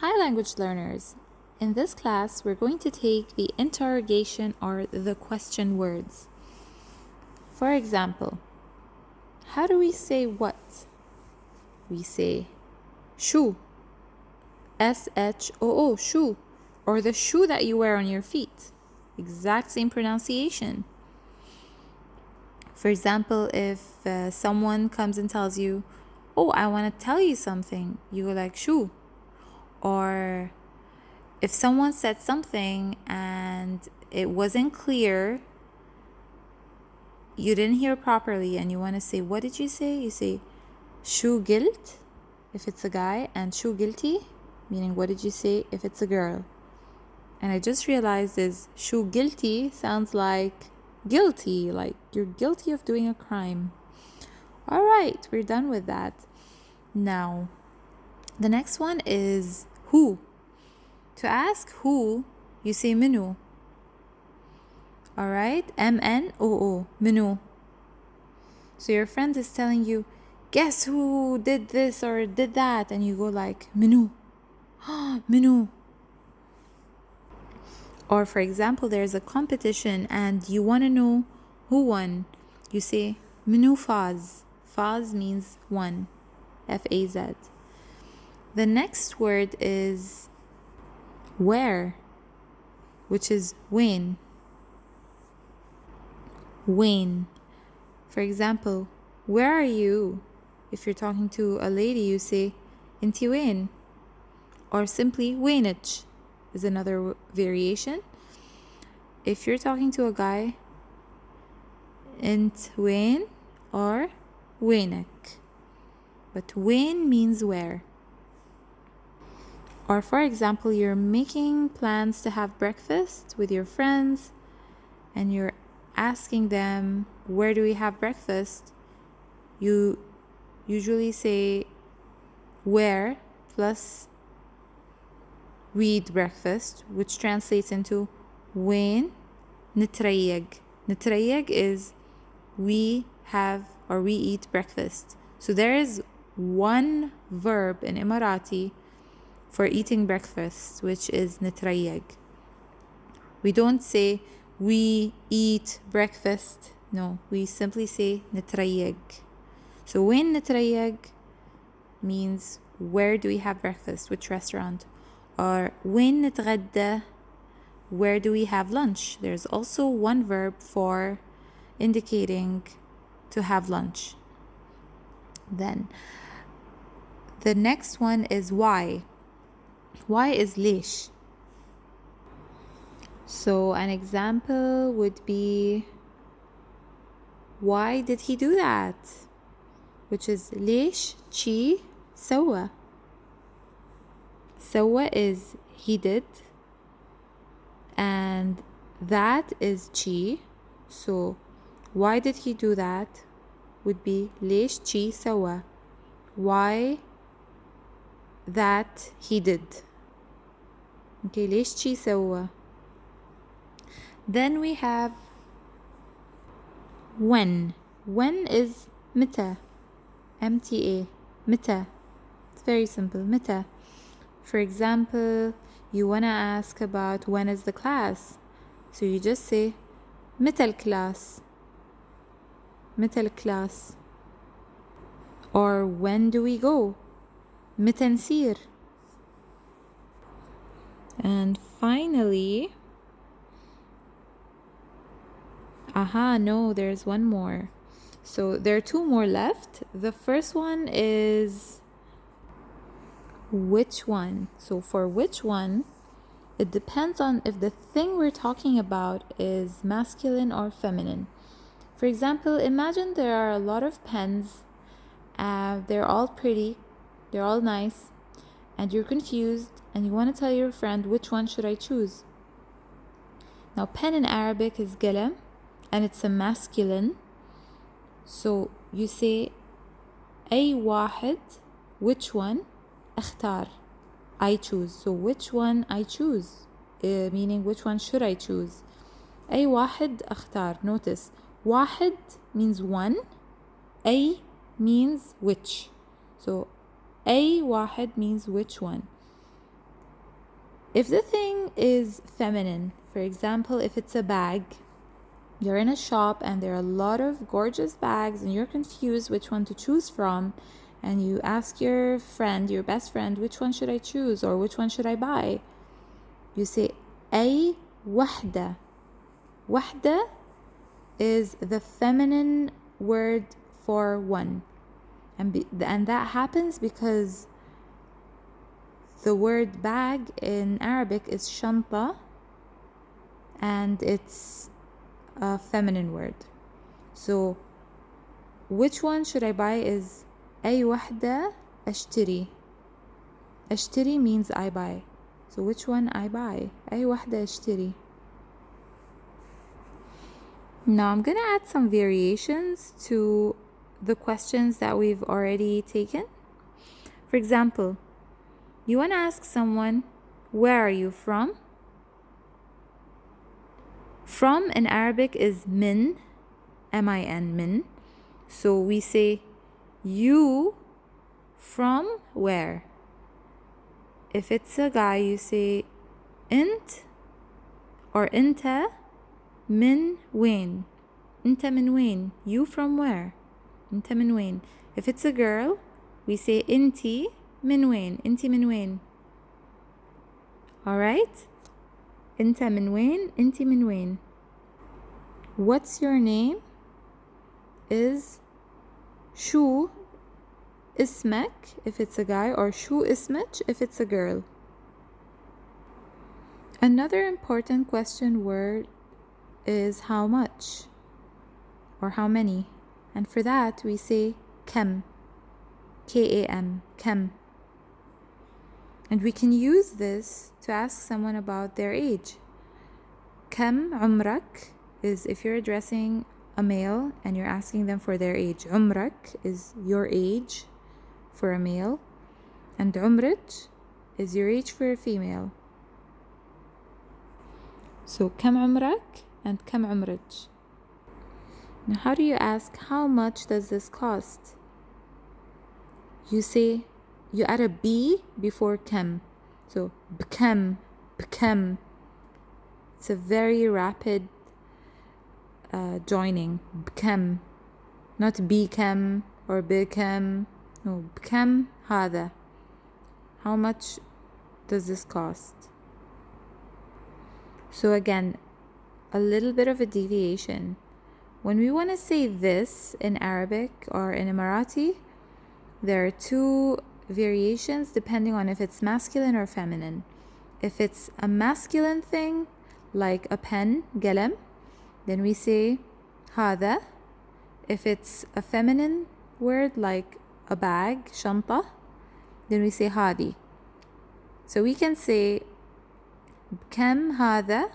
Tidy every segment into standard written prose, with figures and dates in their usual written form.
Hi language learners! In this class, we're going to take the interrogation or the question words. For example, how do we say what? We say shoe, S-H-O-O, shoe, or the shoe that you wear on your feet. Exact same pronunciation. For example, if someone comes and tells you, oh, I want to tell you something, you go like shoe. Or if someone said something and it wasn't clear, you didn't hear properly and you want to say, what did you say? You say, شو قلت if it's a guy, and شو قلتي meaning what did you say if it's a girl. And I just realized is شو قلتي sounds like guilty, like you're guilty of doing a crime. All right, we're done with that. Now, the next one is who. To ask who, you say منو. All right, M-N-O-O, منو. So your friend is telling you, guess who did this or did that, and you go like منو. منو. Or for example, there's a competition and you want to know who won. You say منو فاز. Faz means won. F-A-Z. The next word is where, which is وين. وين. For example, where are you? If you're talking to a lady, you say انتي وين. Or simply وينك is another variation. If you're talking to a guy, انت وين or وينك. But وين means where. Or for example, you're making plans to have breakfast with your friends and you're asking them, where do we have breakfast? You usually say where plus we eat breakfast, which translates into وين نتريق. نتريق is we have or we eat breakfast. So there is one verb in Emirati for eating breakfast, which is نتريق. We don't say we eat breakfast. No, we simply say نتريق. So وين نتريق means where do we have breakfast, which restaurant. Or وين نتغدى, where do we have lunch. There's also one verb for indicating to have lunch. Then the next one is why. Why is ليش. So an example would be, why did he do that? Which is ليش شي سوى. سوى is he did, and that is شي. So why did he do that would be ليش شي سوى. Why that he did. Okay, ليش شي سوى. Then we have when. When is متى. MTA. متى. It's very simple. متى. For example, you want to ask about when is the class. So you just say متى الكلاس. متى الكلاس. Or when do we go. متى نسير. And finally, no, there's one more. So there are two more left. The first one is which one. So for which one, it depends on if the thing we're talking about is masculine or feminine. For example, imagine there are a lot of pens. They're all pretty, they're all nice, and you're confused and you want to tell your friend which one should I choose. Now pen in Arabic is قلم and it's a masculine. So you say أي واحد, which one, اختار, I choose. So which one I choose, meaning which one should I choose. أي واحد اختار. Notice واحد means one, أي means which. So أي واحد means which one. If the thing is feminine, for example, if it's a bag, you're in a shop and there are a lot of gorgeous bags and you're confused which one to choose from, and you ask your friend, your best friend, which one should I choose or which one should I buy? You say أي وحدة. وحدة is the feminine word for one. And that happens because the word bag in Arabic is shanta, and it's a feminine word. So which one should I buy is أي وحدة أشتري. أشتري means I buy. So which one I buy? أي وحدة أشتري. Now I'm gonna add some variations to the questions that we've already taken. For example, you want to ask someone, where are you from? From in Arabic is min, M-I-N, min. So we say, you from where? If it's a guy, you say, int or inta min وين. Inta min وين? You from where? Inta min وين? If it's a girl, we say, inti min وين. Inti min وين. Alright? Inta min وين? Inti min وين. What's your name? Is شو اسمك if it's a guy, or شو اسمك if it's a girl. Another important question word is how much or how many, and for that we say كم, K-A-M, كم. And we can use this to ask someone about their age. كم عمرك is if you're addressing a male and you're asking them for their age. عمرك is your age for a male, and عمرك is your age for a female. So كم عمرك and كم عمرك. Now how do you ask how much does this cost? You say, you add a B before كم. So بكم, بكم. It's a very rapid joining. بكم. Not بكم or بكم. No, بكم هذا. How much does this cost? So again, a little bit of a deviation. When we want to say this in Arabic or in Emirati, there are two variations depending on if it's masculine or feminine. If it's a masculine thing, like a pen, قلم, then we say هذا. If it's a feminine word like a bag, شنطة, then we say هذه. So we can say بكم هذا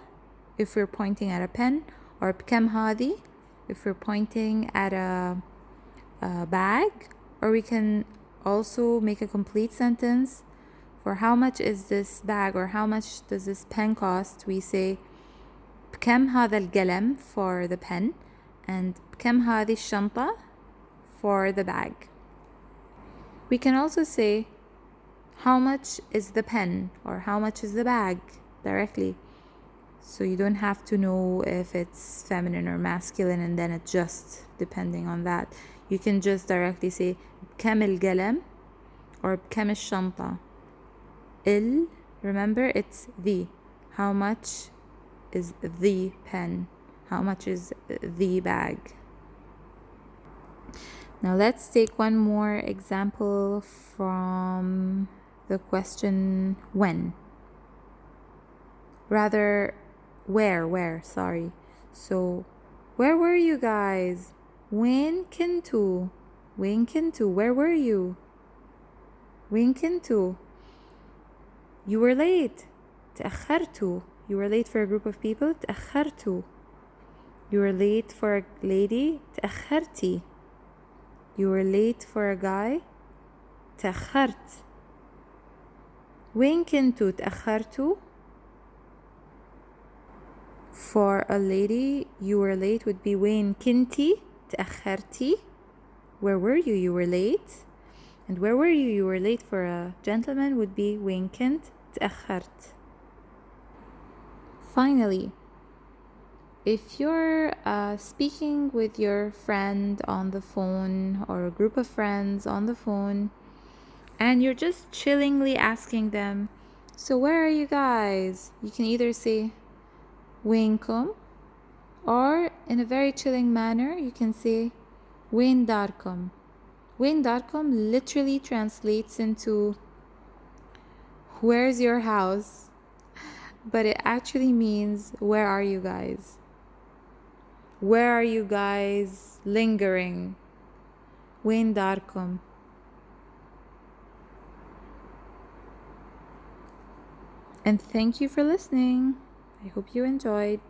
if we're pointing at a pen, or بكم هذه if we're pointing at a bag, or we can also make a complete sentence. For how much is this bag or how much does this pen cost, we say بكم هذا القلم for the pen, and بكم هذه الشنطة for the bag. We can also say how much is the pen or how much is the bag directly. So you don't have to know if it's feminine or masculine and then adjust depending on that. You can just directly say بكم القلم or بكم الشنطة. Remember, it's the. How much is the pen? How much is the bag? Now let's take one more example from the question when. Rather, where, sorry. So, where were you guys? وين كنتوا? وين كنتوا? Where were you? وين كنتوا? You were late. تأخرتوا. You were late for a group of people. تأخرتوا. You were late for a lady. تأخرتي. You were late for a guy. تأخرت. وين كنتوا تأخرتوا? For a lady, you were late would be وين كنتي تأخرتي. Where were you? You were late. And where were you? You were late for a gentleman would be وين كنت تأخرت. Finally, if you're speaking with your friend on the phone or a group of friends on the phone, and you're just chillingly asking them, so where are you guys? You can either say, Winkum, or in a very chilling manner, you can say, Win Darkum. Win Darkum literally translates into where's your house? But it actually means where are you guys? Where are you guys lingering? Win Darkum. And thank you for listening. I hope you enjoyed.